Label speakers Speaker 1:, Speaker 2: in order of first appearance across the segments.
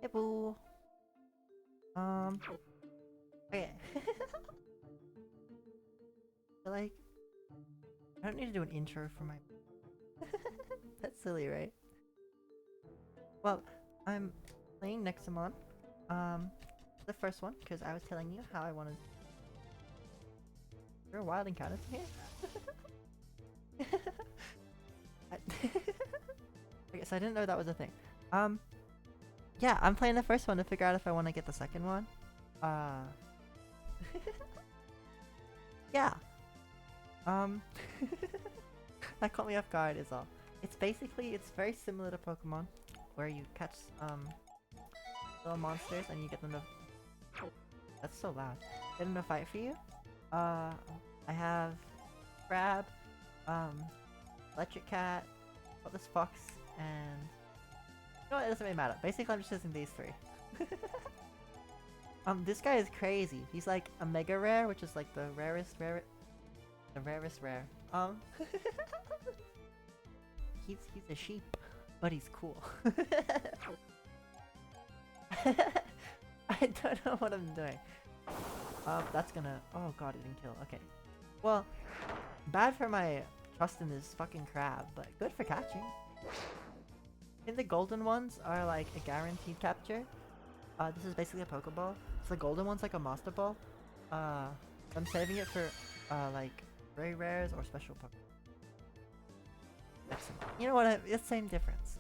Speaker 1: Hey boo. Okay. Like, I don't need to do an intro for my. That's silly, right? Well, I'm playing Nexomon. The first one because I was telling you how I wanted. There are wild encounters in here. I guess I didn't know that was a thing. Um, yeah, I'm playing the first one to figure out if I want to get the second one. Uh, yeah. Um, that caught me off guard is all. It's very similar to Pokemon, where you catch little monsters and you get them to. That's so loud. Get them to fight for you. Uh, I have Crab, um, Electric Cat, this Fox, and you know what? It doesn't really matter. Basically, I'm just using these three. This guy is crazy. He's like a mega rare, which is like the rarest rare. He's a sheep, but he's cool. I don't know what I'm doing. That's gonna. Oh god, it didn't kill. Okay. Well, bad for my trust in this fucking crab, but good for catching. I think the golden ones are like a guaranteed capture. This is basically a Pokeball. So the golden one's like a Master Ball. I'm saving it for like very rares or special Pokemon. You know what? It's the same difference.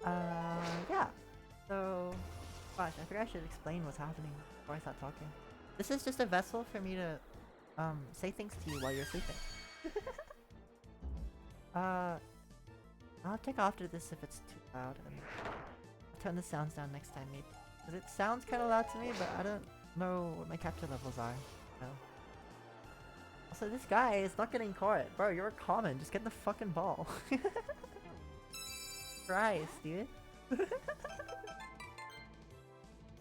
Speaker 1: Yeah. So, gosh, I forgot I should explain what's happening before I start talking. This is just a vessel for me to say things to you while you're sleeping. uh, I'll take after this if it's too loud, and I'll turn the sounds down next time maybe. Because it sounds kind of loud to me, but I don't know what my capture levels are. So. Also, this guy is not getting caught. Bro, you're a common. Just get the fucking ball. Christ, dude.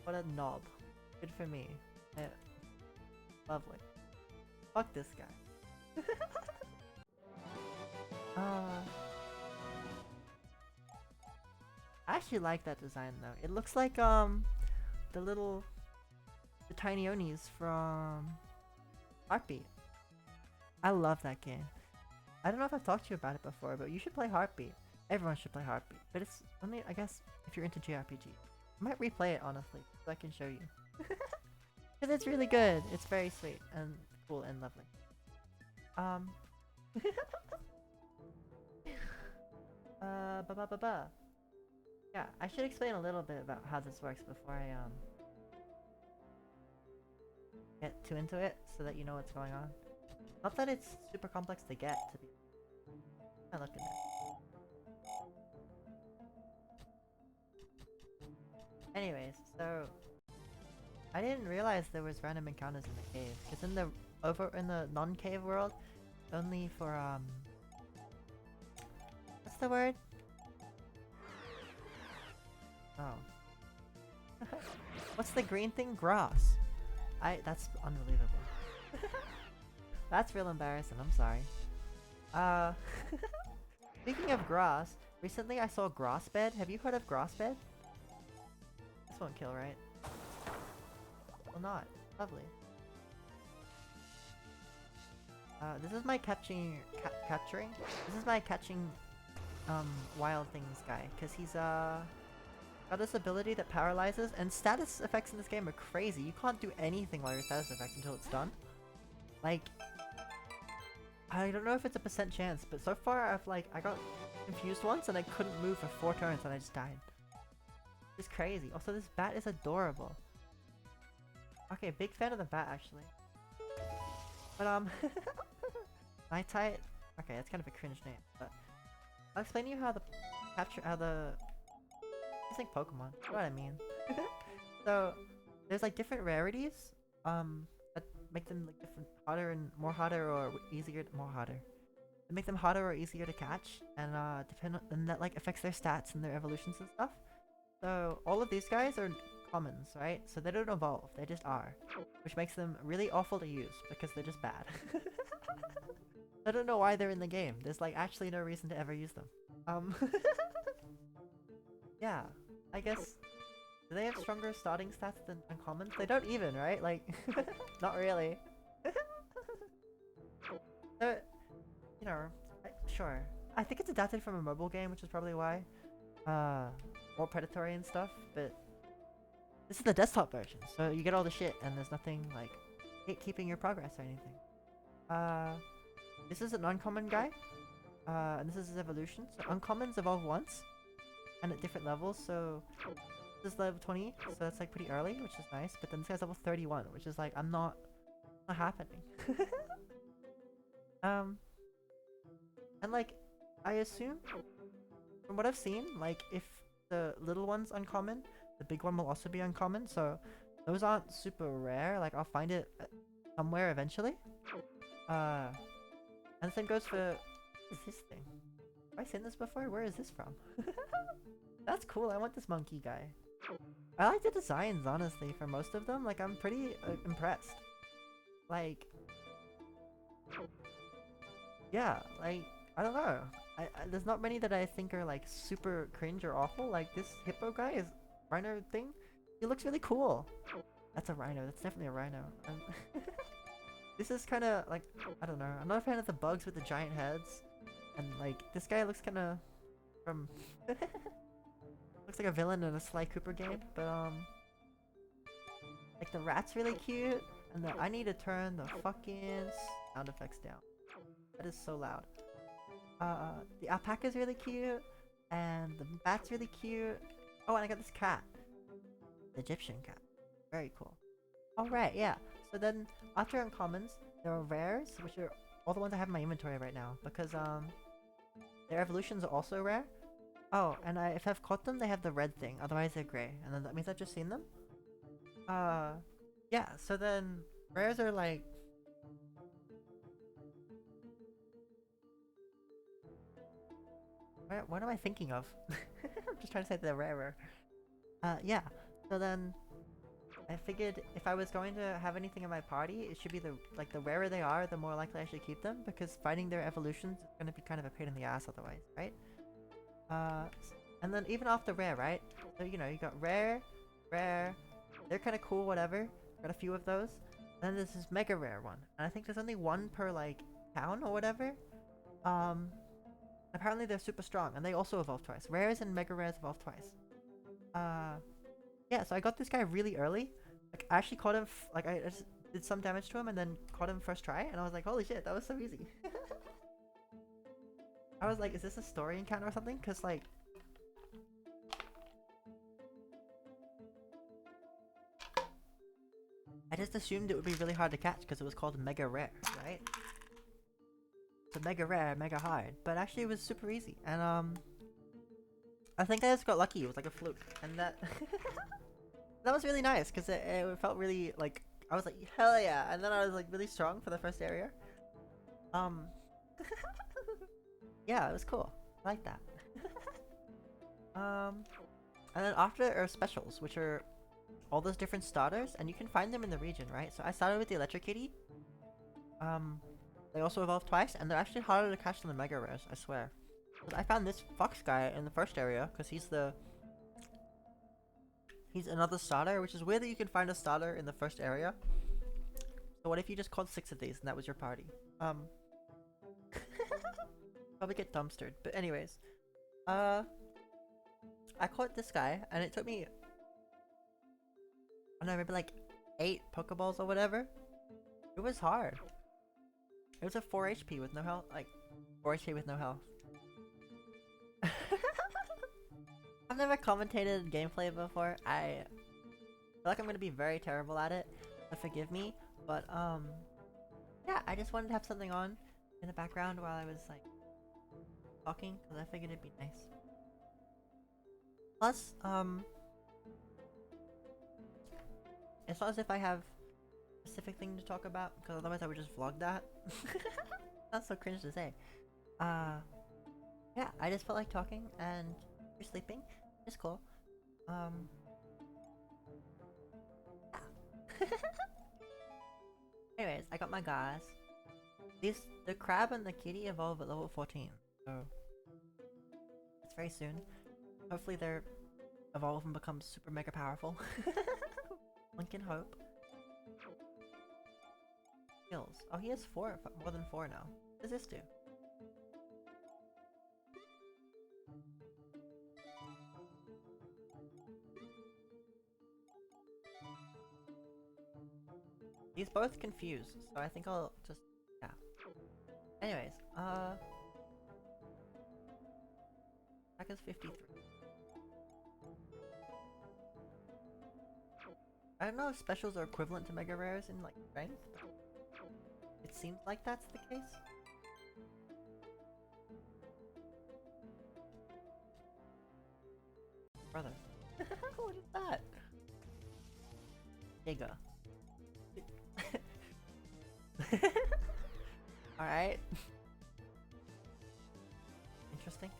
Speaker 1: What a knob. Good for me. Yeah. Lovely. Fuck this guy. I actually like that design though. It looks like the tiny Onis from Heartbeat. I love that game. I don't know if I've talked to you about it before, but you should play Heartbeat. Everyone should play Heartbeat. But it's only, I guess, if you're into JRPG. I might replay it honestly, so I can show you. Because it's really good. It's very sweet and cool and lovely. Um. Ba ba ba ba. Yeah, I should explain a little bit about how this works before I get too into it, so that you know what's going on. Not that it's super complex to get, to be. I look at that. Anyways, so I didn't realize there was random encounters in the cave, because in the non-cave world, only for what's the word? Oh. What's the green thing? Grass. That's unbelievable. That's real embarrassing, I'm sorry. Speaking of grass, recently I saw grass bed. Have you heard of grass bed? This won't kill, right? Well, not. Lovely. This is my capturing. This is my catching, wild things guy, because he's, got this ability that paralyzes, and status effects in this game are crazy. You can't do anything while your status effect until it's done. Like, I don't know if it's a % chance, but so far I got confused once and I couldn't move for 4 turns and I just died. It's crazy. Also, this bat is adorable. Okay, big fan of the bat actually. But Night Tide. Okay, that's kind of a cringe name, but I'll explain to you how it's like Pokemon. You know what I mean? So there's like different rarities, that make them like different hotter or easier more hotter. They make them hotter or easier to catch, and and that like affects their stats and their evolutions and stuff. So all of these guys are commons, right? So they don't evolve, they just are, which makes them really awful to use because they're just bad. I don't know why they're in the game. There's like actually no reason to ever use them. Yeah. I guess, do they have stronger starting stats than uncommons? They don't even, right? Like, not really. But, you know, sure. I think it's adapted from a mobile game, which is probably why. More predatory and stuff, but this is the desktop version, so you get all the shit, and there's nothing, like, keeping your progress or anything. This is an uncommon guy, and this is his evolution. So uncommons evolve once, and at different levels, so this is level 20, so that's like pretty early, which is nice, but then this guy's level 31, which is like, not happening. And like, I assume, from what I've seen, like, if the little one's uncommon, the big one will also be uncommon, so those aren't super rare, like, I'll find it somewhere eventually. And the same goes for... What is this thing? Have I seen this before? Where is this from? That's cool, I want this monkey guy. I like the designs, honestly, for most of them. Like, I'm pretty impressed. Like... Yeah, like, I don't know. There's not many that I think are, like, super cringe or awful. Like, this hippo guy is... Rhino thing? He looks really cool. That's a rhino, that's definitely a rhino. This is kinda, like, I don't know. I'm not a fan of the bugs with the giant heads. And, like, this guy looks kinda... from... looks like a villain in a Sly Cooper game, but, like, the rat's really cute, and I need to turn the fucking sound effects down. That is so loud. The alpaca's really cute, and the bat's really cute. Oh, and I got this cat. The Egyptian cat. Very cool. Alright, yeah. So then, after uncommons, there are rares, which are all the ones I have in my inventory right now, because, their evolutions are also rare. Oh, and if I've caught them, they have the red thing, otherwise they're grey, and then that means I've just seen them. Yeah, so then, rares are like... What am I thinking of? I'm just trying to say they're rarer. Yeah, so then... I figured if I was going to have anything in my party, it should be the rarer they are, the more likely I should keep them, because finding their evolutions is going to be kind of a pain in the ass otherwise, right? And then even off the rare, right? So, you know, you got rare, rare, they're kind of cool, whatever. Got a few of those. Then there's this mega rare one, and I think there's only one per, like, town or whatever. Apparently they're super strong, and they also evolve twice. Rares and mega rares evolve twice. Yeah, so I got this guy really early. Like, I actually caught him, I just did some damage to him and then caught him first try, and I was like, holy shit, that was so easy. I was like, is this a story encounter or something? Cause like... I just assumed it would be really hard to catch because it was called Mega Rare, right? It's a Mega Rare, Mega Hard, but actually it was super easy, and I think I just got lucky, it was like a fluke, and that... that was really nice, because it felt really, like, I was like, hell yeah, and then I was like really strong for the first area. Yeah, it was cool. I like that. And then after are specials, which are all those different starters, and you can find them in the region, right? So I started with the Electric Kitty. They also evolved twice, and they're actually harder to catch than the Mega Rares, I swear. But I found this Fox guy in the first area, because he's another starter, which is weird that you can find a starter in the first area. So what if you just called 6 of these, and that was your party? Probably get dumpstered, but anyways. I caught this guy, and it took me... I don't know, maybe like 8 Pokeballs or whatever. It was hard. It was a 4 HP with no health, like 4 HP with no health. I've never commentated gameplay before. I feel like I'm gonna be very terrible at it, so forgive me. But yeah, I just wanted to have something on in the background while I was like talking, because I figured it'd be nice. Plus, it's not as if I have a specific thing to talk about, because otherwise I would just vlog that. That's so cringe to say. Yeah, I just felt like talking, and you're sleeping. It's cool. Yeah. Anyways, I got my guys. The crab and the kitty evolve at level 14, so it's very soon. Hopefully they're evolve and become super mega powerful. One can hope. Skills. Oh, he has more than 4 now. What does this do? He's both confused, so I think I'll just... yeah. Anyways, attack is 53. I don't know if specials are equivalent to mega rares in, like, strength. It seems like that's the case. Brother. What is that? Giga. Alright. Interesting.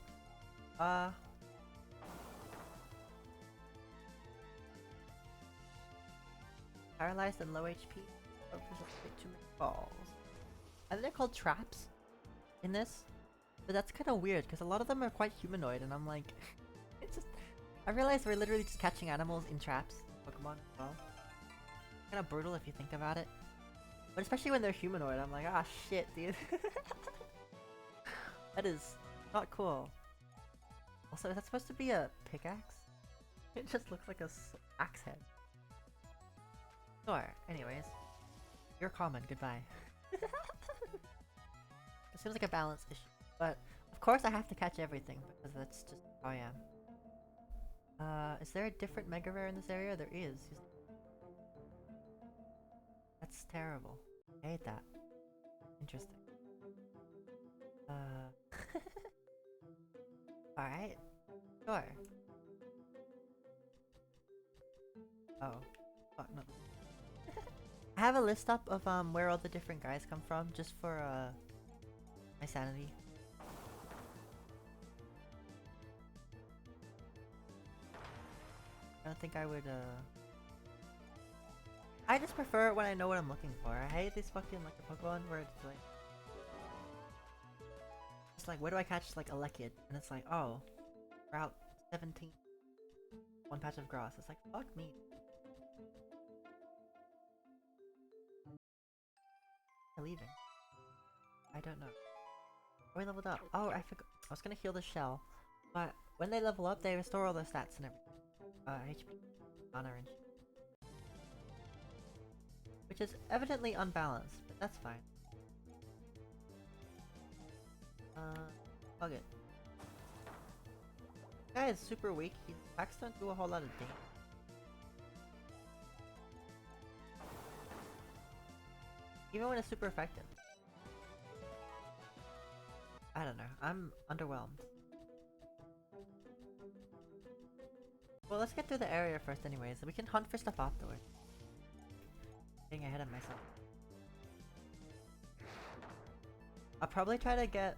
Speaker 1: Paralyzed and low HP. Oh, there's a bit too many balls. I think they're called traps in this. But that's kind of weird because a lot of them are quite humanoid and I'm like... it's just... I realize we're literally just catching animals in traps. Pokemon as well. Kind of brutal if you think about it. But especially when they're humanoid, I'm like, ah shit, dude. That is not cool. Also, is that supposed to be a pickaxe? It just looks like a axe head. Sure, anyways. You're common, goodbye. It seems like a balance issue. But, of course I have to catch everything, because that's just how I am. Is there a different mega rare in this area? There is. That's terrible. I hate that. Interesting. Alright. Sure. Oh. Fuck, no. I have a list up of where all the different guys come from, just for my sanity. I don't think I would I just prefer it when I know what I'm looking for. I hate this fucking like a Pokemon where it's like where do I catch like a Lekid? And it's like, oh, Route 17. One patch of grass. It's like, fuck me. They're leaving. I don't know. Oh, we leveled up. Oh, I forgot. I was gonna heal the shell. But when they level up, they restore all their stats and everything. HP, mana, and shit. Which is evidently unbalanced, but that's fine. Fuck it. This guy is super weak. His attacks don't do a whole lot of damage. Even when it's super effective. I don't know. I'm underwhelmed. Well, let's get through the area first anyways. We can hunt for stuff afterwards. Getting ahead of myself. I'll probably try to get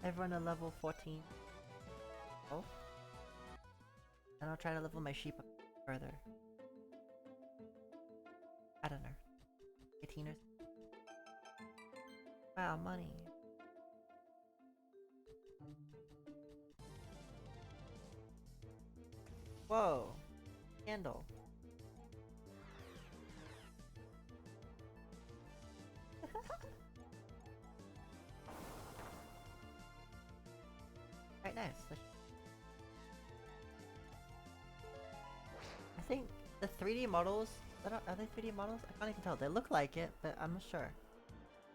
Speaker 1: everyone to level 14. Oh. And I'll try to level my sheep up further. I don't know. 18 or something. Wow, money. Whoa. Candle. Right, nice. I think the 3D models, are they 3D models? I can't even tell. They look like it, but I'm not sure.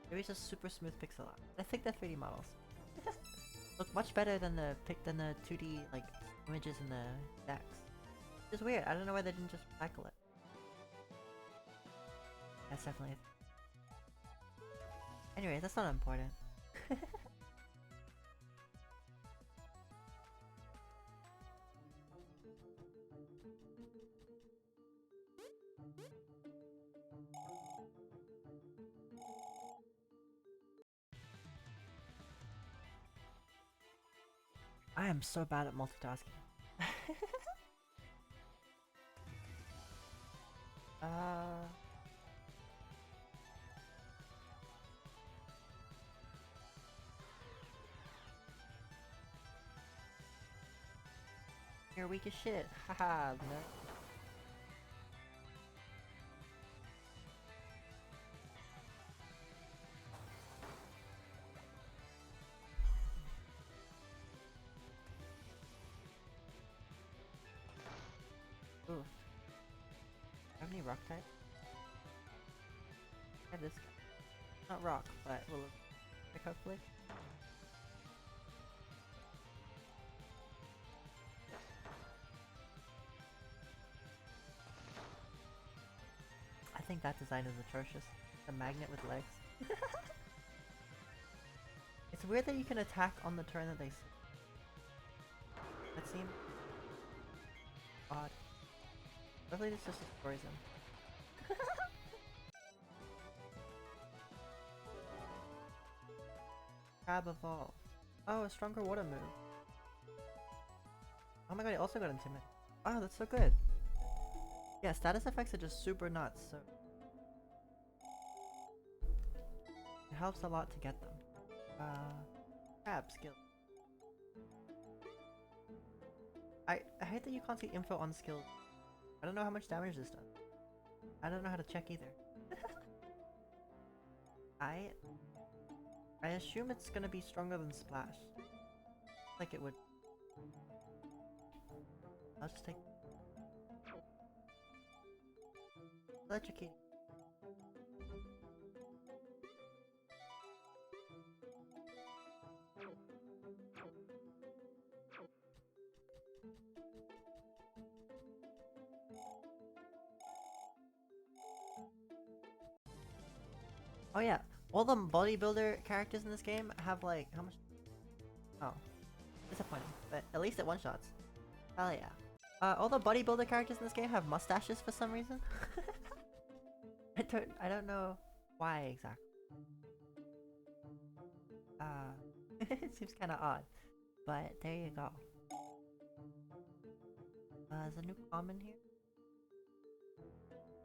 Speaker 1: Maybe it's just super smooth pixel art. I think they're 3D models. Look much better than the 2D like images in the decks. It's weird. I don't know why they didn't just recycle it. That's definitely. Anyway, that's not important. I am so bad at multitasking. You're weak as shit. Haha, no. Ooh. Have any rock type? I have this guy. Not rock, but will pick hopefully. I think that design is atrocious. A magnet with legs. It's weird that you can attack on the turn that they sit. That seems odd. Hopefully this just destroys him. Crab evolve. Oh, a stronger water move. Oh my god, he also got intimidate. Oh, that's so good. Yeah, status effects are just super nuts, so it helps a lot to get them. Crab skill. I hate that you can't see info on skills. I don't know how much damage this does. I don't know how to check either. I assume it's gonna be stronger than Splash. Like it would. I'll just take electrocuting. Oh yeah, all the bodybuilder characters in this game have like how much? Oh, disappointing. But at least it one shots. Hell yeah. All the bodybuilder characters in this game have mustaches for some reason. I don't know why exactly. It seems kind of odd, but there you go. There's a new common here.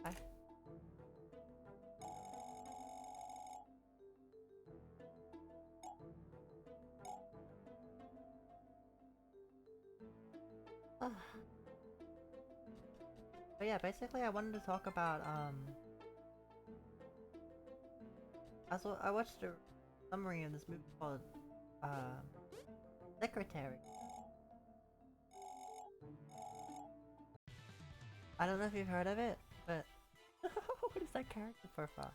Speaker 1: Hi. But yeah, basically I wanted to talk about I watched a summary of this movie called Secretary. I don't know if you've heard of it, but what is that character profile?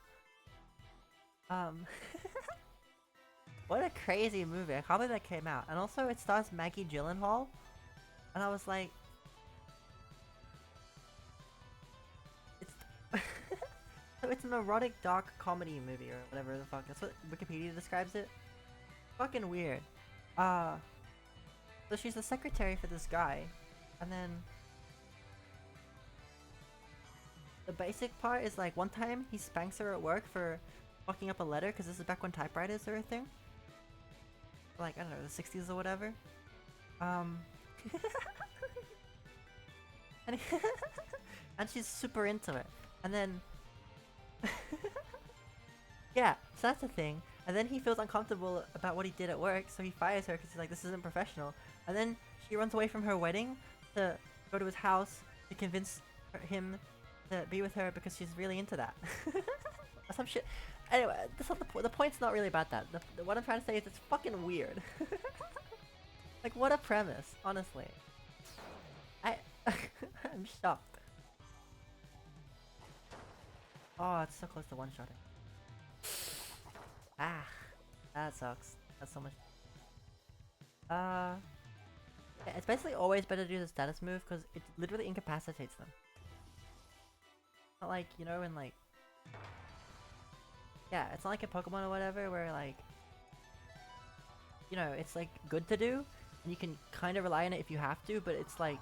Speaker 1: What a crazy movie. I can't believe that came out. And also it stars Maggie Gyllenhaal. And I was like, it's so it's an erotic dark comedy movie or whatever the fuck. That's what Wikipedia describes it. Fucking weird. So she's the secretary for this guy, and then the basic part is like one time he spanks her at work for fucking up a letter because this is back when typewriters were a thing. Like, I don't know, the 60s or whatever. And, and she's super into it. And then yeah, so that's the thing. And then he feels uncomfortable about what he did at work, so he fires her because he's like, this isn't professional. And then she runs away from her wedding to go to his house to convince him to be with her because she's really into that. Or some shit. Anyway, that's not the point's not really about that. What I'm trying to say is it's fucking weird. Like, what a premise, honestly. I'm shocked. Oh, it's so close to one-shotting. Ah, that sucks. That's so much. Yeah, it's basically always better to do the status move because it literally incapacitates them. Not like, you know, in like... Yeah, it's not like a Pokemon or whatever where like... You know, it's like good to do, and you can kind of rely on it if you have to, but it's like...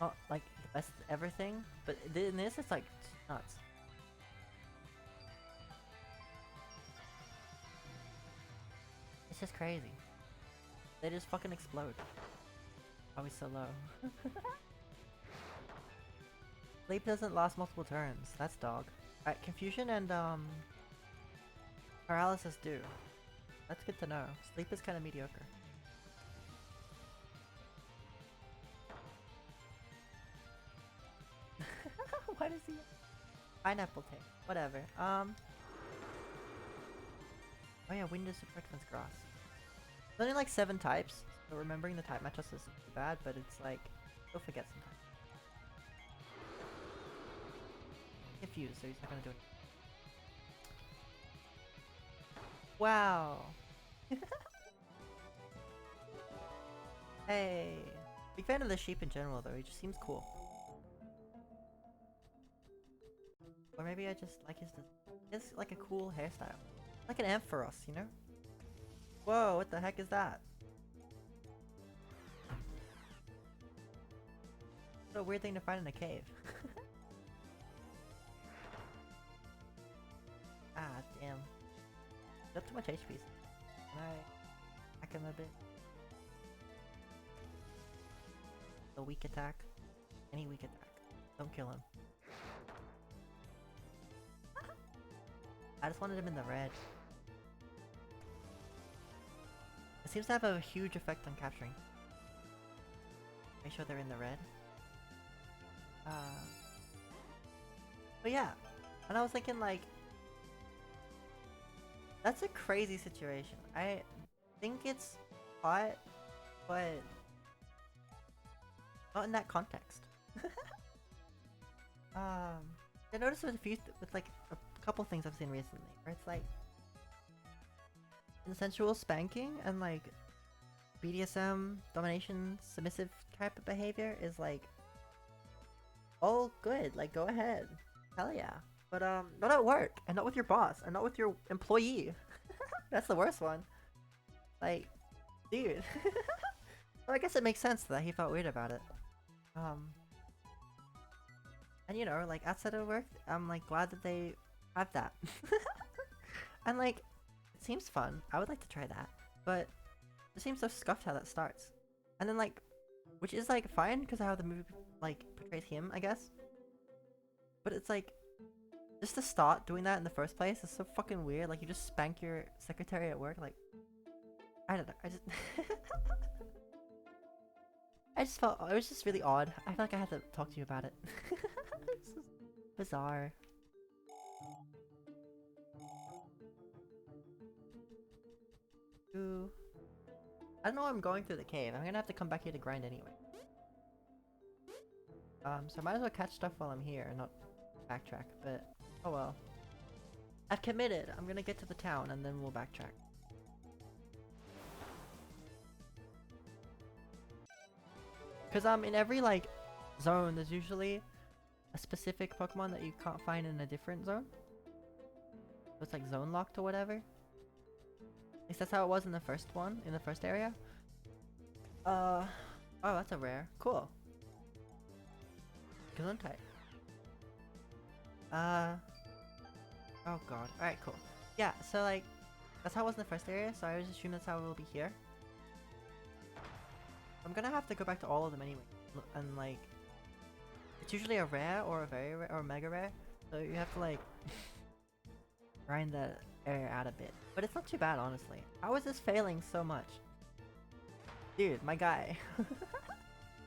Speaker 1: Not like the best ever thing, but in this it's like nuts. It's just crazy. They just fucking explode. Oh, he's so low. Sleep doesn't last multiple turns. That's dog. Alright, confusion and paralysis do. That's good to know. Sleep is kind of mediocre. Why does he have pineapple tape? Whatever. Oh yeah, wind is super defense grass. There's only like 7 types, so remembering the type matchups isn't too bad, but it's like, you'll forget sometimes. Confused, so he's not gonna do anything. Wow! Hey! Big fan of the sheep in general though, he just seems cool. Or maybe I just like his like a cool hairstyle. Like an Ampharos, you know? Whoa, what the heck is that? What a weird thing to find in a cave. Ah, damn. That's too much HP. Can I hack him a bit? A weak attack? Any weak attack. Don't kill him. I just wanted him in the red. It seems to have a huge effect on capturing. Make sure they're in the red. But yeah. And I was thinking like, that's a crazy situation. I think it's hot, but not in that context. I noticed with a few with like a couple things I've seen recently, where it's like consensual spanking and like BDSM, domination, submissive type of behavior is like all good. Like go ahead, hell yeah. But not at work, and not with your boss, and not with your employee. That's the worst one. Like, dude. Well, I guess it makes sense that he felt weird about it. And you know, like outside of work, I'm like glad that they have that. And like, it seems fun. I would like to try that, but it seems so scuffed how that starts. And then like, which is like fine because of how the movie like portrays him, I guess. But it's like, just to start doing that in the first place is so fucking weird. Like you just spank your secretary at work. Like, I don't know. I just, I just felt it was just really odd. I feel like I had to talk to you about it. This is bizarre. Ooh. I don't know why I'm going through the cave. I'm gonna have to come back here to grind anyway. So I might as well catch stuff while I'm here and not backtrack, but oh well. I've committed. I'm gonna get to the town and then we'll backtrack. Cause in every like zone there's usually a specific Pokemon that you can't find in a different zone. So it's like zone locked or whatever. At least that's how it was in the first one, in the first area. Oh, that's a rare. Cool. Gesundheit. Oh god. Alright, cool. Yeah, so like, that's how it was in the first area, so I just assume that's how it will be here. I'm gonna have to go back to all of them anyway. And like, it's usually a rare or a very rare or a mega rare, so you have to like grind that area out a bit. But it's not too bad, honestly. How is this failing so much? Dude, my guy.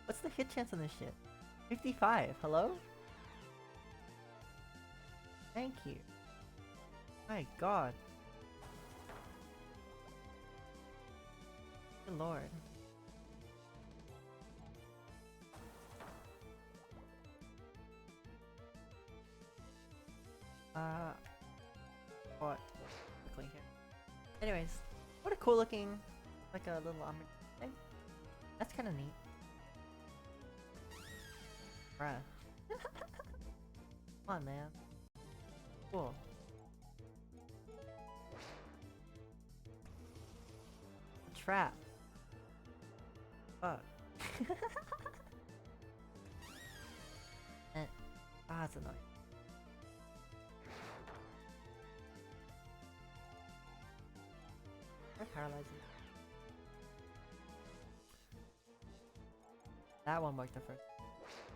Speaker 1: What's the hit chance on this shit? 55, hello? Thank you. My god. Good lord. What? Quickly here. Anyways, what a cool looking, like a little thing. That's kind of neat. Bruh. Come on, man. Cool. A trap. Fuck. That's annoying. Or paralyzing. That one worked the first.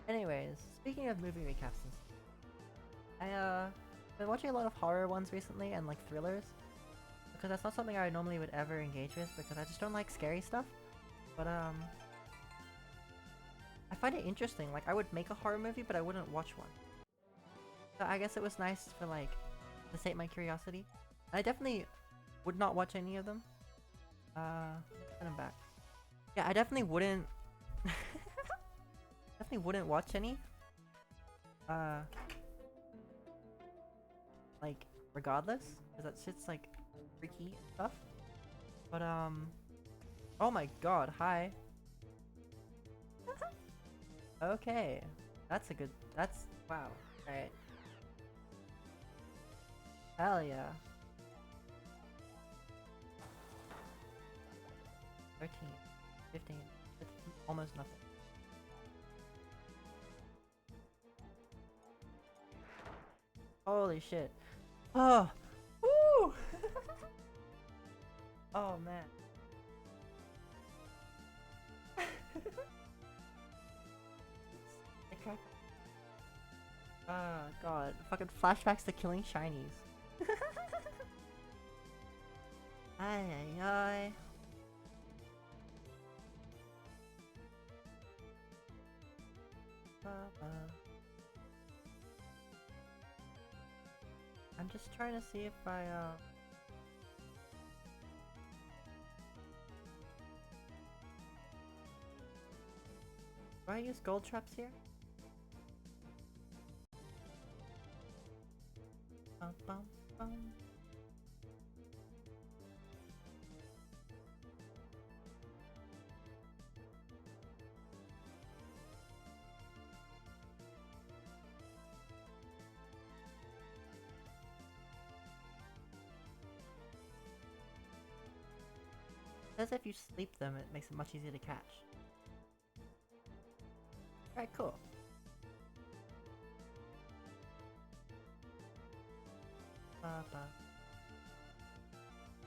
Speaker 1: Anyways, speaking of movie recaps and stuff, been watching a lot of horror ones recently and like thrillers, because that's not something I normally would ever engage with because I just don't like scary stuff. But I find it interesting. Like I would make a horror movie, but I wouldn't watch one. So I guess it was nice for like to sate my curiosity. I definitely would not watch any of them. Put them back. Yeah, I definitely wouldn't. Definitely wouldn't watch any. Like regardless, because that shit's like freaky and stuff. But oh my god, hi. Okay, that's a good. That's wow. All right. Hell yeah. 13, 15. It's almost nothing. Holy shit. Oh! Woo! Oh man. I cracked. God. Fucking flashbacks to killing shinies. Ay ay ay. I'm just trying to see if I do I use gold traps here? Bum, bum, bum. It says if you sleep them, it makes it much easier to catch. Alright, cool.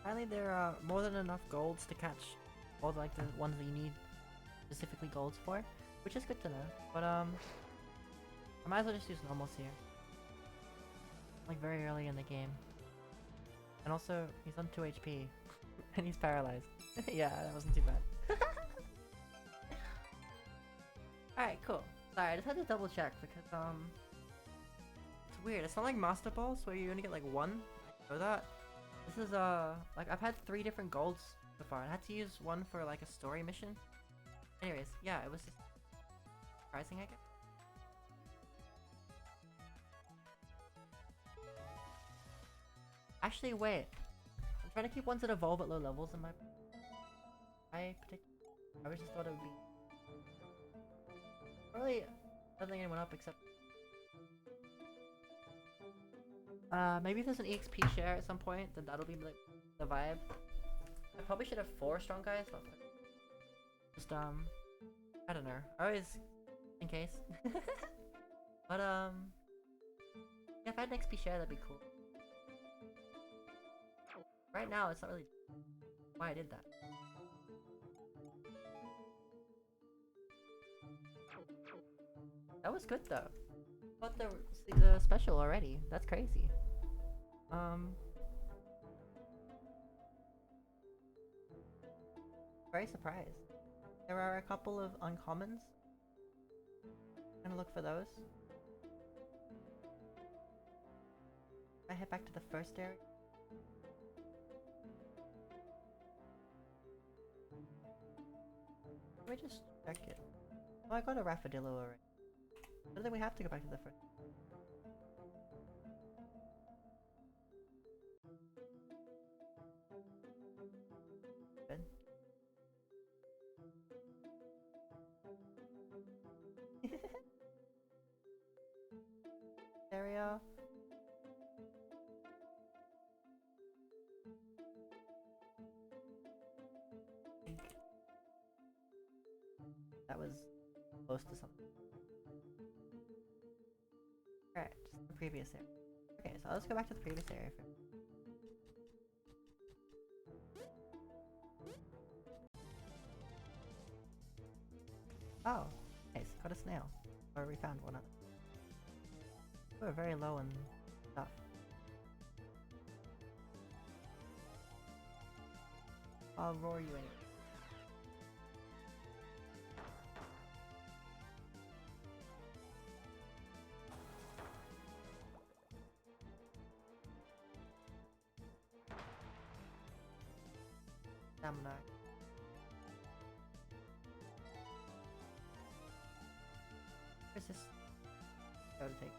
Speaker 1: Apparently there are more than enough golds to catch all the, like the ones that you need specifically golds for, which is good to know. But I might as well just use normals here. Like very early in the game. And also, he's on 2 HP. And he's paralyzed. Yeah, that wasn't too bad. Alright, cool. Sorry, I just had to double check because, it's weird. It's not like Master Balls where you only get like one. I know that. This is, like I've had 3 different golds so far. I had to use one for like a story mission. Anyways, yeah, it was just surprising, I guess. Actually, wait. I'm trying to keep ones that evolve at low levels in my... I always just thought it would be... Probably nothing anyone up except... maybe there's an EXP share at some point, then that'll be like the vibe. I probably should have 4 strong guys, but just I don't know. Always in case. But yeah, if I had an XP share, that'd be cool. Right now, it's not really why I did that. That was good though. Got the special already. That's crazy. Very surprised. There are a couple of uncommons. I'm gonna look for those. I head back to the first area. Let me just check it. Oh, I got a Raffadillo already. I don't think we have to go back to the first. Good. Area. That was close to something. Alright, just the previous area. Okay, so let's go back to the previous area first. Oh, nice, got a snail. Or we found one other. We're very low on stuff. I'll roar you anyway. stamina. Where's this? Gotta take.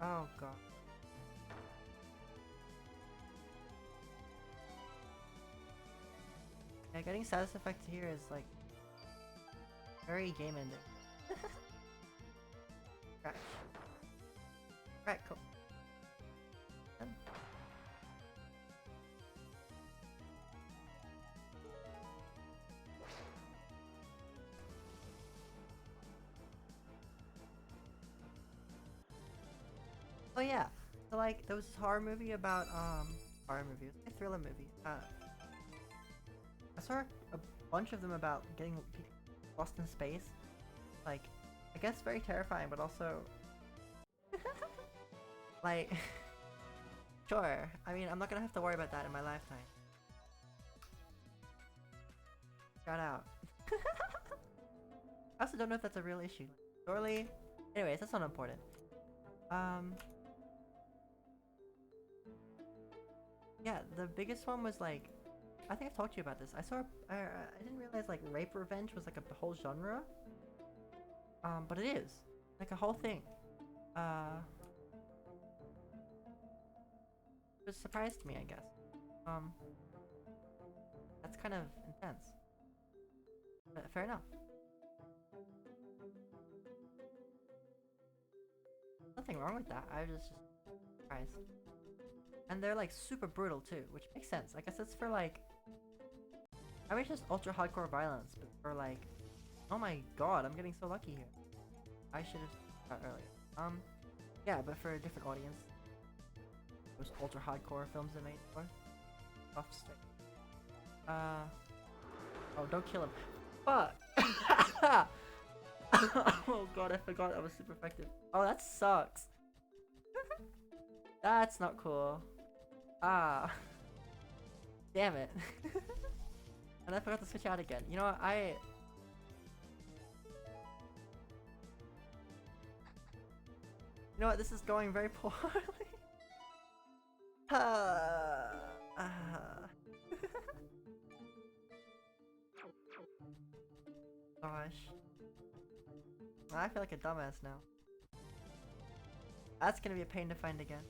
Speaker 1: Oh god. Yeah, getting status effects here is like very game ending. Crash. Right, cool. Oh yeah, so like there was this horror movie about horror movie, a thriller movie. I saw a bunch of them about getting lost in space. Like, I guess very terrifying, but also like sure. I mean, I'm not gonna have to worry about that in my lifetime. Shout out. I also don't know if that's a real issue. Surely. Anyways, that's not important. Yeah, the biggest one was like, I think I've talked to you about this. I didn't realize like rape revenge was like a whole genre. But it is like a whole thing. It surprised me, I guess. That's kind of intense. But fair enough. Nothing wrong with that. I was just surprised. And they're like super brutal too, which makes sense. I guess it's for like, I mean, it's just ultra hardcore violence, but for like, oh my god, I'm getting so lucky here. I should have thought earlier. Yeah, but for a different audience. Those ultra hardcore films they made for. Off stick. Oh, don't kill him. Fuck! Oh god, I forgot I was super effective. Oh, that sucks. That's not cool. Ah. Damn it. And I forgot to switch out again. You know what, You know what, this is going very poorly. Gosh. I feel like a dumbass now. That's gonna be a pain to find again.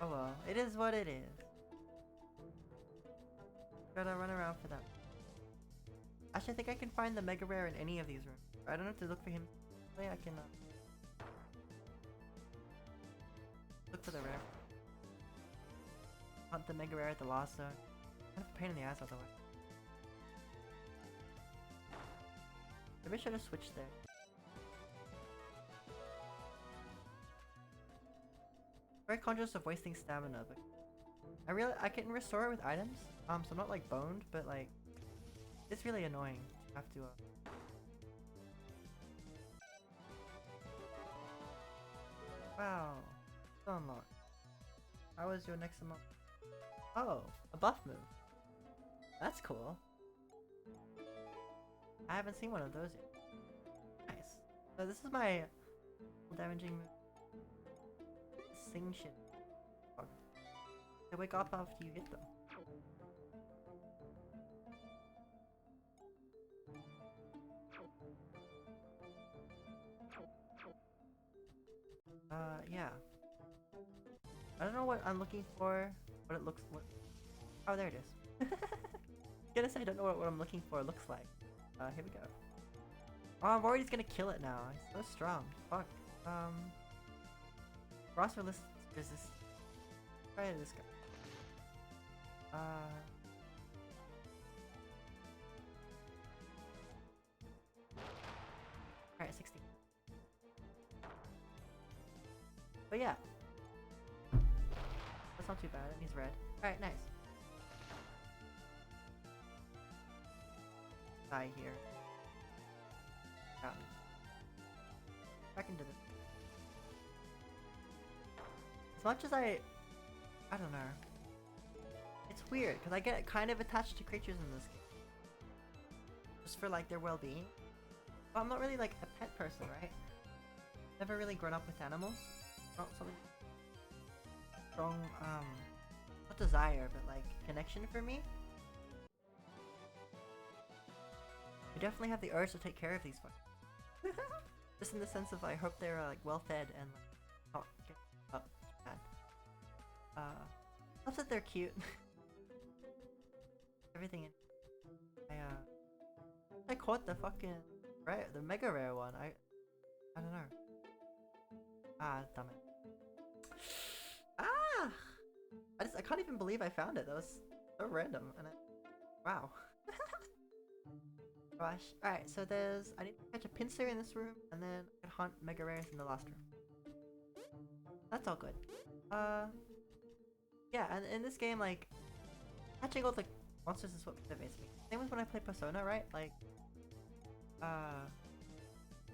Speaker 1: Oh well, it is what it is. Gotta run around for that. Actually, I think I can find the mega rare in any of these rooms. I don't have to look for him. I can look for the rare. Hunt the mega rare at the lost zone. Kind of a pain in the ass otherwise. Maybe I should have switched there. Very conscious of wasting stamina, but I can restore it with items. So I'm not like boned, but like it's really annoying. I have to Wow. So unlocked. How was your Nexomon? Oh, a buff move. That's cool. I haven't seen one of those yet. Nice. So this is my damaging move. Sing shit. They wake up after you hit them. Yeah. I don't know what I'm looking for, what it looks what. Oh, there it is. Gonna say I don't know what I'm looking for looks like. Here we go. Oh, I'm worried he's gonna kill it now. He's so strong. Fuck. Ross resist. Try this guy. Alright, 16. But yeah. That's not too bad, and he's red. Alright, nice. Die here. Got me. Back into this. As much as I don't know. It's weird, because I get kind of attached to creatures in this game. Just for like their well-being. But I'm not really like a pet person, right? never really grown up with animals. Not something strong, not desire, but like connection for me. I definitely have the urge to take care of these fuckers. Just in the sense of I hope they're like well fed and like not get up bad. Helps that they're cute. Everything in I caught the fucking rare, the mega rare one. I don't know. Ah, damn it. Ah! I can't even believe I found it. That was so random. And wow. Gosh. Alright, so I need to catch a pincer in this room, and then I can hunt mega rares in the last room. That's all good. Yeah, and in this game, like, catching all the monsters is what motivates me. Same with when I play Persona, right? Like,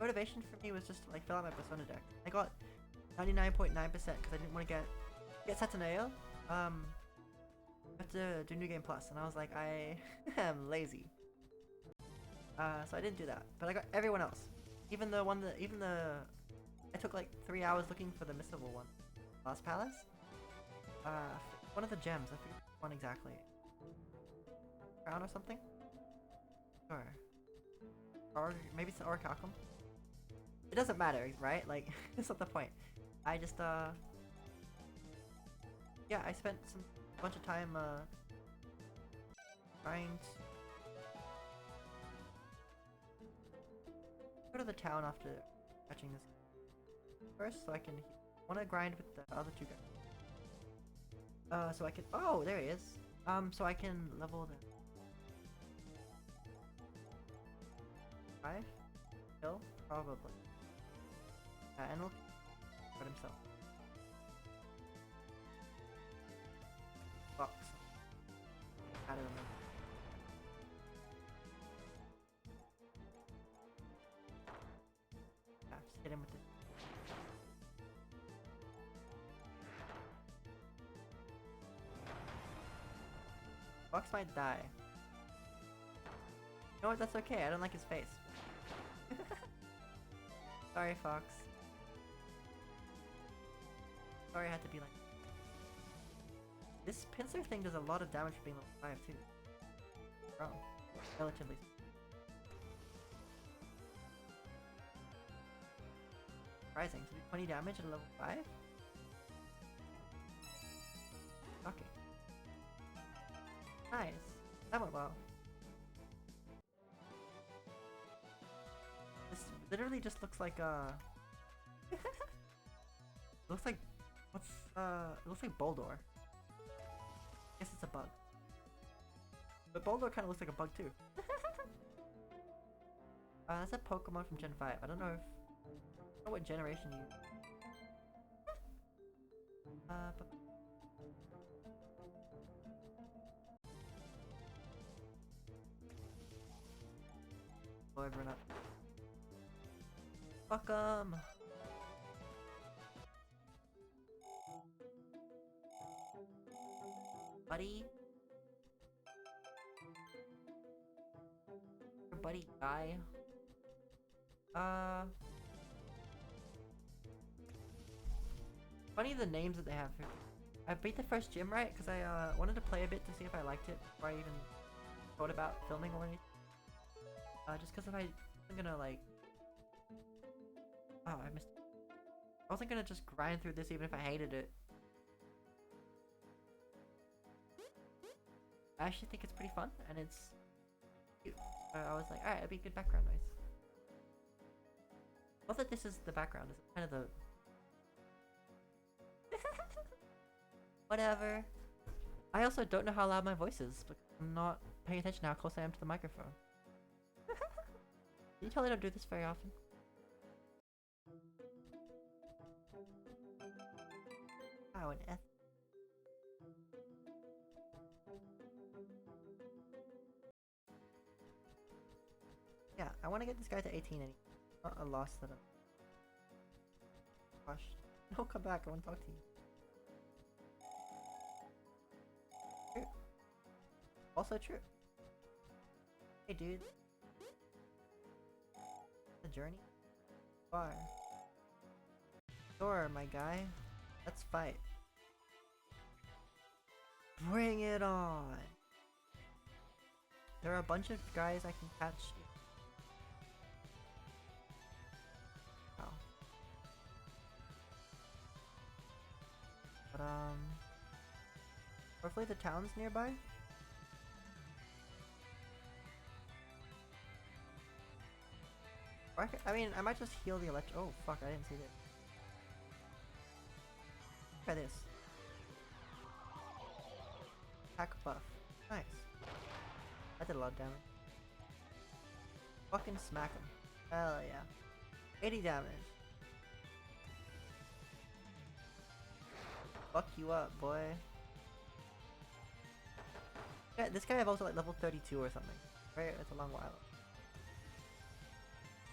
Speaker 1: motivation for me was just to like fill out my Persona deck. I got 99.9% because I didn't want to get Sataneo. I have to do New Game Plus, and I was like, I am lazy. So I didn't do that. But I got everyone else. Even the I took like 3 hours looking for the missable one. Last Palace? One of the gems, I forget which one exactly. Crown or something? Sure. Or maybe it's the Orichalcum? It doesn't matter, right? Like, that's not the point. I just, yeah, I spent a bunch of time, trying to go to the town after catching this first, so I can want to grind with the other two guys. So I can. Oh, there he is. So I can level the 5 kill probably. And look at himself. Box. I don't know. Yeah, just hit him with it. Fox might die. You know what? That's okay. I don't like his face. Sorry, Fox. Sorry I had to be like... This pincer thing does a lot of damage for being level 5 too. Wrong. Relatively. Surprising. To do 20 damage at a level 5? Okay. Nice. That went well. This literally just looks like looks like it looks like Boldor. Guess it's a bug. But Boldor kinda looks like a bug too. That's a Pokemon from Gen 5. I don't know what generation you but blow everyone up. Fuck 'em! Buddy? Your buddy guy? Funny the names that they have here. I beat the first gym, right? Because I wanted to play a bit to see if I liked it before I even thought about filming or anything. Just because if I wasn't gonna like... Oh, I missed it. I wasn't gonna just grind through this even if I hated it. I actually think it's pretty fun, and it's cute. I was like, alright, it'd be good background noise. Not that this is the background, it's kind of the... Whatever. I also don't know how loud my voice is, but I'm not paying attention to how close I am to the microphone. Can you tell I don't do this very often? Wow, an F. Yeah, I want to get this guy to 18 anyway. Not a loss that I'm... Gosh. No, come back, I want to talk to you. True. Also true. Hey dude. The journey? Far. Sure, my guy. Let's fight. Bring it on! There are a bunch of guys I can catch. Wow. But hopefully the town's nearby. Or I mean, I might just heal the elect. Oh fuck! I didn't see that. Try this. Attack buff. Nice. That did a lot of damage. Fucking smack him. Hell yeah. 80 damage. Fuck you up, boy. Yeah, this guy I've also like level 32 or something. Right? It's a long while.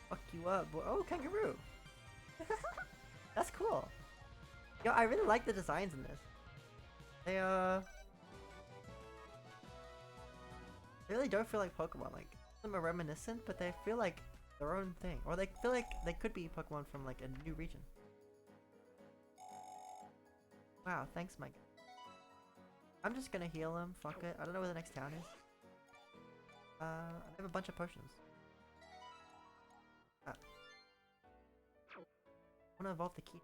Speaker 1: Fuck you up, boy. Oh, kangaroo! That's cool. Yo, I really like the designs in this. They really don't feel like Pokemon. Like, some are reminiscent, but they feel like their own thing. Or they feel like they could be Pokemon from like a new region. Wow, thanks, Mike. I'm just gonna heal him. Fuck it. I don't know where the next town is. I have a bunch of potions. I wanna evolve the key.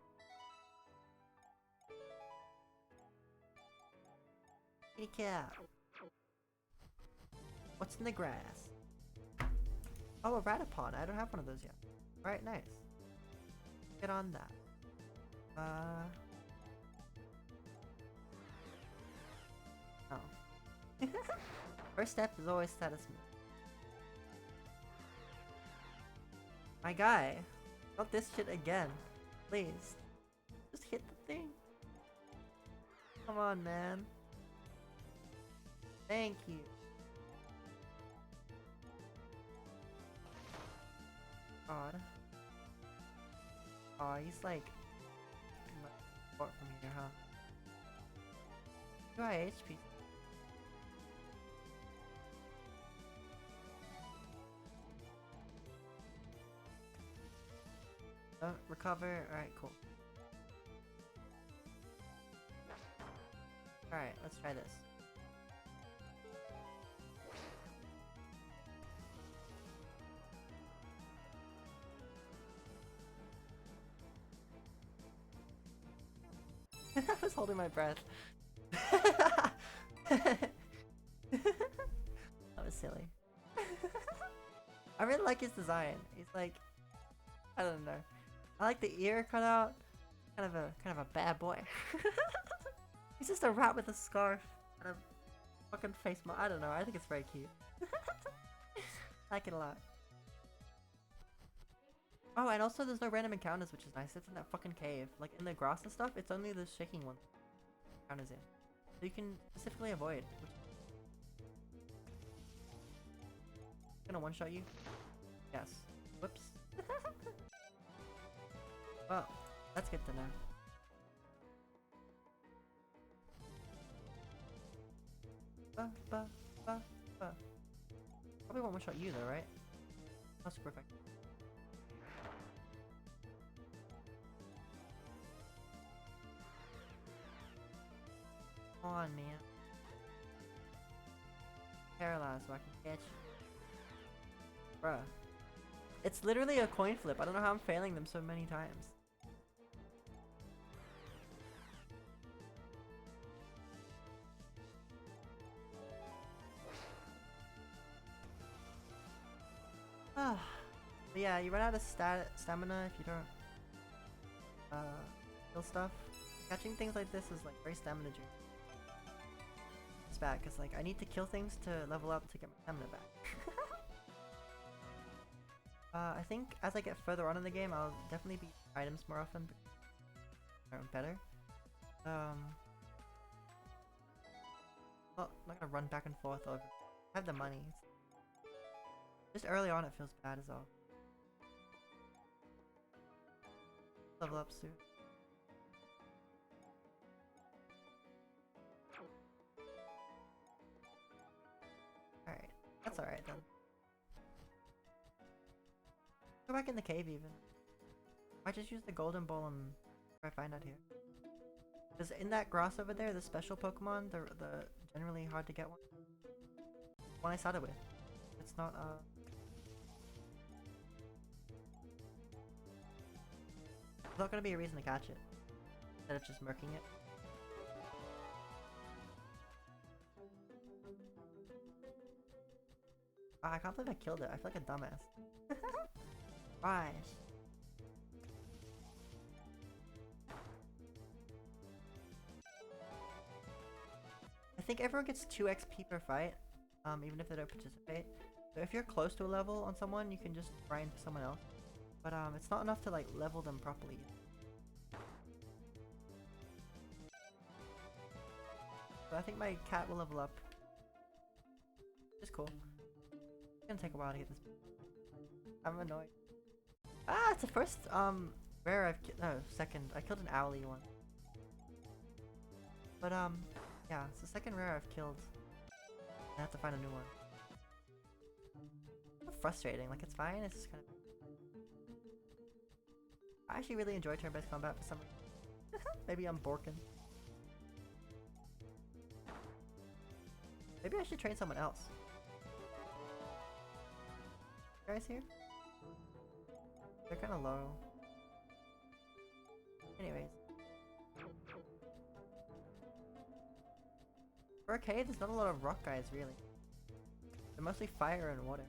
Speaker 1: Kitty cat. What's in the grass? Oh, a Ratapon. I don't have one of those yet. Alright, nice. Get on that. Oh. First step is always status move. My guy. Not this shit again. Please. Just hit the thing. Come on, man. Thank you. God. Oh, he's like far from here, huh? 2 HP. Recover. Alright, cool. Alright, let's try this. I was holding my breath. That was silly. I really like his design. He's like, I don't know. I like the ear cut out. Kind of a bad boy. He's just a rat with a scarf and a fucking face mask. I don't know. I think it's very cute. I like it a lot. Oh, and also there's no random encounters, which is nice. It's in that fucking cave. Like, in the grass and stuff, it's only the shaking one encounters in. So you can specifically avoid. Which... Gonna one-shot you? Yes. Whoops. Well, that's good to know. Probably won't one-shot you though, right? That's super effective. Come on, man. Paralyzed so I can catch you. Bruh. It's literally a coin flip. I don't know how I'm failing them so many times. But yeah, you run out of stamina if you don't kill stuff. Catching things like this is like very stamina draining. It's bad because like I need to kill things to level up to get my stamina back. I think as I get further on in the game, I'll definitely be items more often. Better. Well, I'm not gonna run back and forth over. I have the money. Just early on, it feels bad as all. Level up soon. Alright, that's alright then. Go back in the cave even. I just use the golden bowl and If I find out here. Because in that grass over there, the special Pokemon, the generally hard to get one I started with. It's not there's not gonna be a reason to catch it. Instead of just murking it. I can't believe I killed it. I feel like a dumbass. Right. I think everyone gets 2 XP per fight, even if they don't participate. So if you're close to a level on someone, you can just grind for someone else. But it's not enough to like level them properly. So I think my cat will level up. Which is cool. It's gonna take a while to get this. I'm annoyed. Ah, it's the first rare I've killed. No, second. I killed an owly one. But yeah, it's the second rare I've killed. I have to find a new one. It's frustrating. Like it's fine. It's just kind of. I actually really enjoy turn-based combat for some reason. Maybe I'm borking. Maybe I should train someone else. You guys here? They're kind of low. Anyways. For a cave, there's not a lot of rock guys, really. They're mostly fire and water.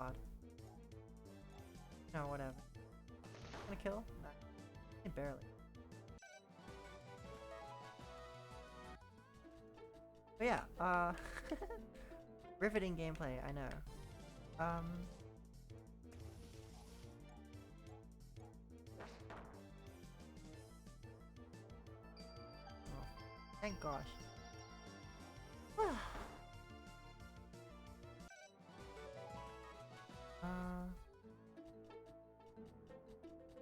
Speaker 1: Odd. No, whatever. Gonna kill? Nah. Barely. But yeah, riveting gameplay, I know. Oh, thank gosh.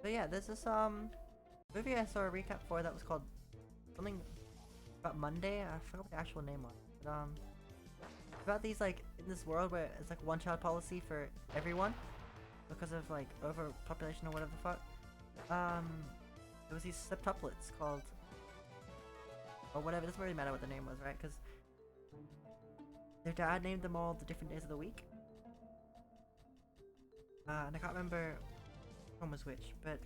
Speaker 1: But yeah, there's this movie I saw a recap for that was called something about Monday. I forgot what the actual name was. But, about these like in this world where it's like one child policy for everyone because of like overpopulation or whatever the fuck. There was these septuplets called or whatever. It doesn't really matter what the name was, right? Because their dad named them all the different days of the week. And I can't remember which one was which, but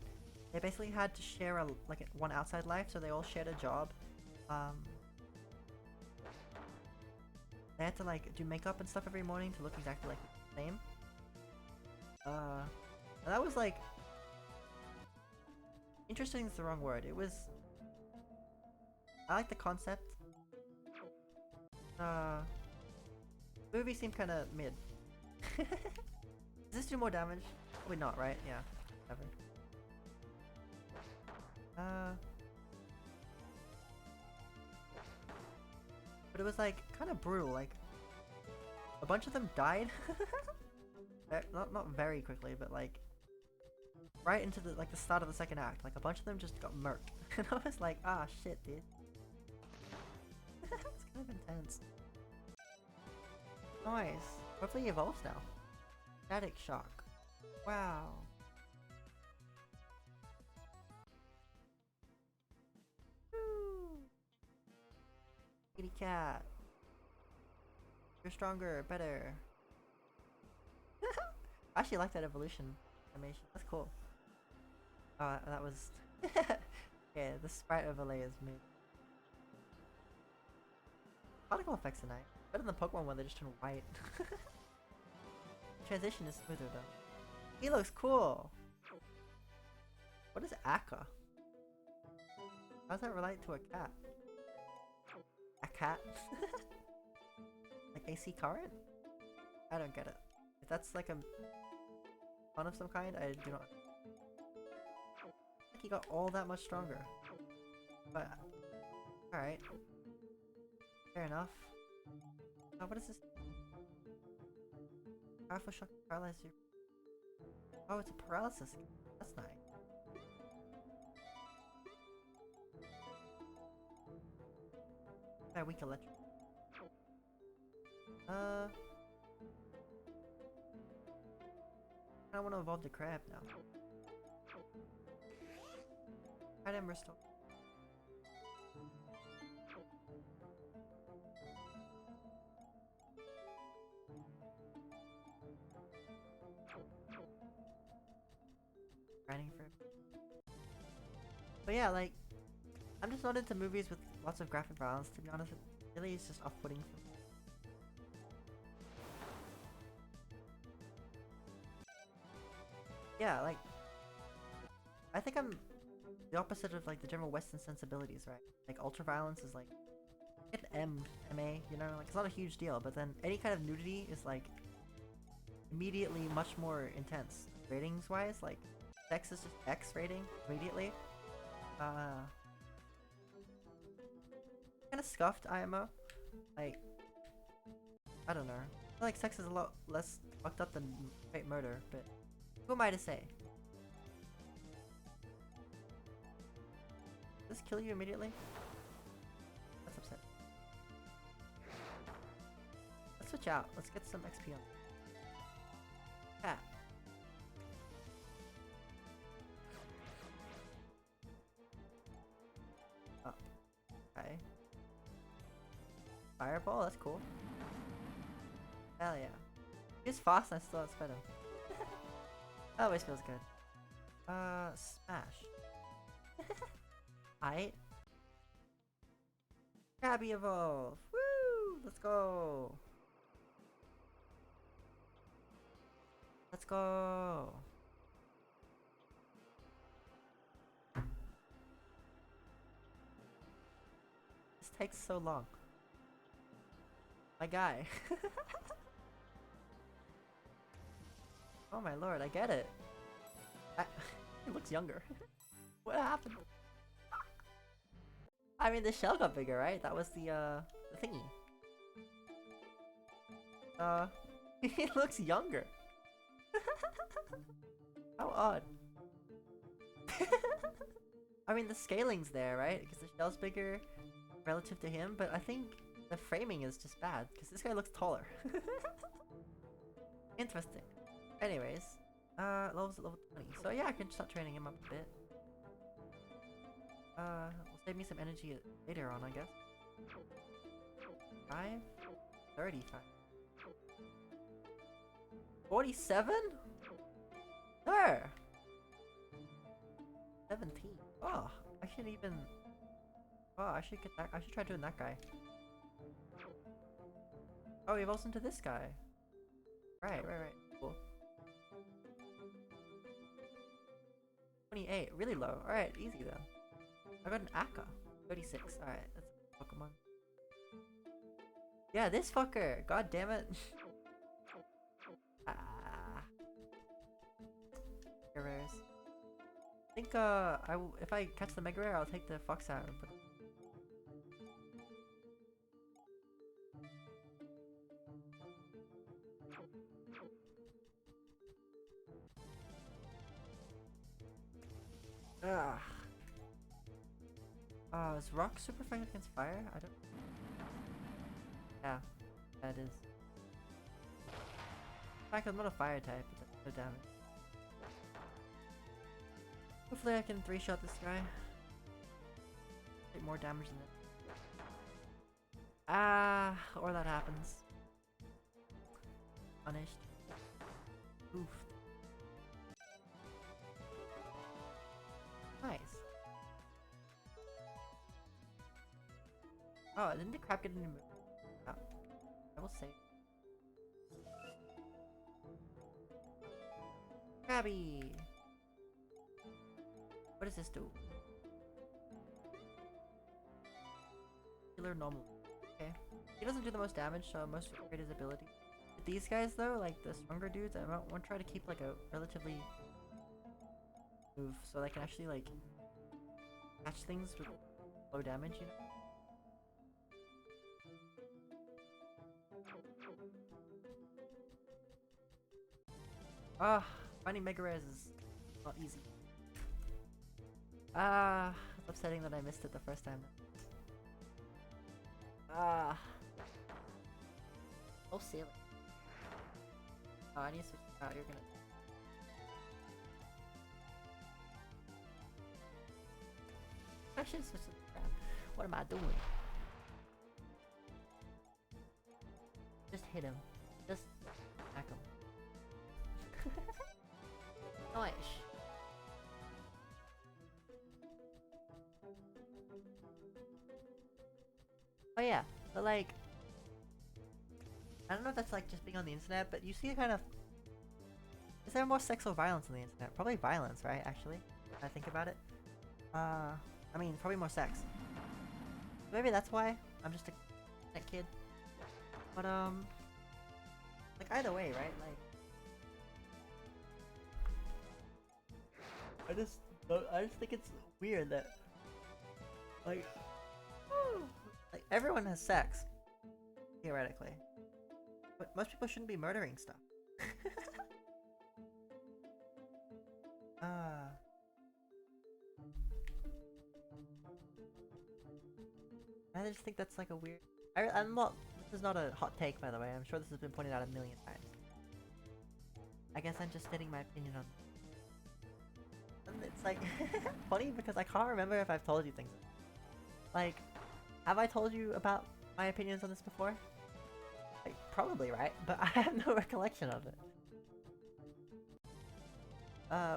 Speaker 1: they basically had to share a like one outside life, so they all shared a job. They had to like do makeup and stuff every morning to look exactly like the same. And that was like interesting is the wrong word. It was I like the concept. Movie seemed kind of mid. Does this do more damage? Probably not, right? Yeah, whatever. But it was like kind of brutal. Like a bunch of them died. not very quickly, but like right into the like the start of the second act. Like a bunch of them just got murked, and I was like, ah, shit, dude. It's kind of intense. Nice. Hopefully he evolves now. Static shock. Wow. Woo. Kitty cat. You're stronger, better. I actually like that evolution animation. That's cool. That was... yeah, the sprite overlay is mid. Particle effects are nice. Better than the Pokemon when they just turn white. Transition is smoother though. He looks cool! What is Akka? How does that relate to a cat? A cat? Like AC current? I don't get it. If that's like a fun of some kind, I do not. Like he got all that much stronger. But alright. Fair enough. What is this? Powerful shock paralyze you. Oh, it's a paralysis. That's nice. Weak electric. I want to evolve the crab now. Item restore. Grinding for. But yeah, like, I'm just not into movies with lots of graphic violence, to be honest. It really is just off-putting for me. Yeah, like, I think I'm the opposite of like the general Western sensibilities, right? Like ultra-violence is like get MA, you know, like it's not a huge deal, but then any kind of nudity is like immediately much more intense. Ratings-wise, like sex is just X rating immediately. Kind of scuffed IMO. Like, I don't know. I feel like sex is a lot less fucked up than straight murder, but who am I to say? Does this kill you immediately? That's upsetting. Let's switch out. Let's get some XP on. Cat. Oh. Okay. Fireball, that's cool. Hell yeah. He's fast and I still outsped him. That always feels good. Smash. Aight. Krabby evolve! Woo! Let's go! Let's go! This takes so long. My guy. Oh my lord, I get it. He looks younger. What happened? I mean, the shell got bigger, right? That was the thingy. He looks younger. How odd. I mean, the scaling's there, right? Because the shell's bigger relative to him, but I think the framing is just bad, because this guy looks taller. Interesting. Anyways, level's at level 20, so yeah, I can start training him up a bit. Will save me some energy later on, I guess. 5? 35. 47? There! 17. Oh, I should even... Oh, I should get that. I should try doing that guy. Oh, he evolves into this guy. Right. Cool. 28. Really low. Alright, easy then. I got an Akka. 36. Alright, that's a Pokemon. Yeah, this fucker! God damn it! Mega rares. I think, if I catch the Mega Rare, I'll take the Fox out and put it. Is rock super effective against fire? I don't... Yeah, that is. In fact, I'm not a fire type, but that's no damage. Hopefully I can 3-shot this guy. Take more damage than that. Or that happens. Punished. Oof. Nice. Oh, didn't the crab get any move? Oh. I will save. Krabby! What does this do? Killer normal. Okay. He doesn't do the most damage, so most upgrade his ability. But these guys though, like the stronger dudes, I want to try to keep like a relatively move so they can actually like catch things with low damage, you know? Finding Mega Rares is not easy. It's upsetting that I missed it the first time. Oh, silly. Oh, I need to switch out. You're gonna. should switch to the trap. What am I doing? Just hit him. Just attack him. Nice. Oh yeah, but like, I don't know if that's like just being on the internet, but you see kind of, is there more sex or violence on the internet? Probably violence, right, actually? When I think about it. I mean, probably more sex. Maybe that's why I'm just a that kid. But like either way, right? Like, I just think it's weird that like, like everyone has sex theoretically, but most people shouldn't be murdering stuff. I just think that's like a weird. I'm not. This is not a hot take, by the way. I'm sure this has been pointed out a million times. I guess I'm just stating my opinion on. And it's like funny because I can't remember if I've told you things. Like, have I told you about my opinions on this before? Like, probably, right? But I have no recollection of it.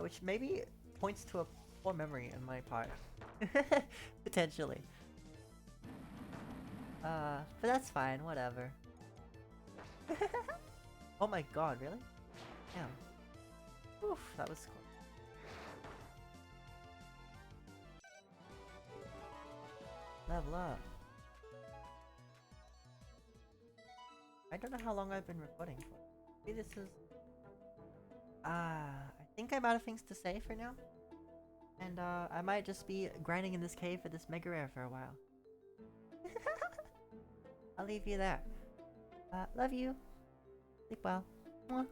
Speaker 1: Which maybe points to a poor memory on my part. Potentially. But that's fine, whatever. Oh my god, really? Damn. Oof, that was cool. Level up. I don't know how long I've been recording for. Maybe this is... I think I'm out of things to say for now. And I might just be grinding in this cave for this mega rare for a while. I'll leave you there. Love you. Sleep well. Mwah.